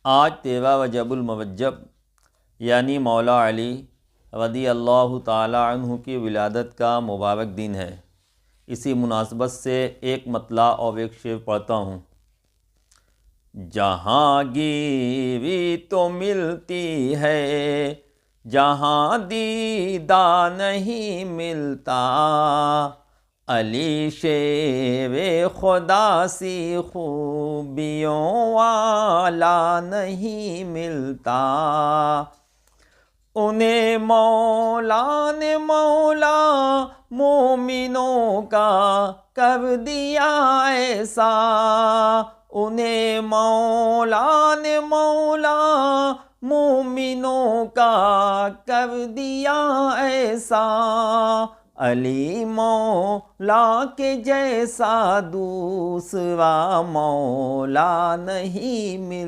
آج تیوا وجب الموجب یعنی مولا علی رضی اللہ تعالی عنہ کی ولادت کا مبارک دن ہے۔ اسی مناسبت سے ایک مطلع اور ایک شعر پڑھتا ہوں۔ جہاں گیری تو ملتی ہے، جہاں دیدہ نہیں ملتا، علی شیر خدا سی خوبیوں والا نہیں ملتا۔ انہیں مولا نے مولا مومنوں کا کر دیا ایسا، انہیں مولا نے مولا مومنوں کا کر دیا ایسا، علی مولا کے جیسا دوسرا مولا نہیں ملتا۔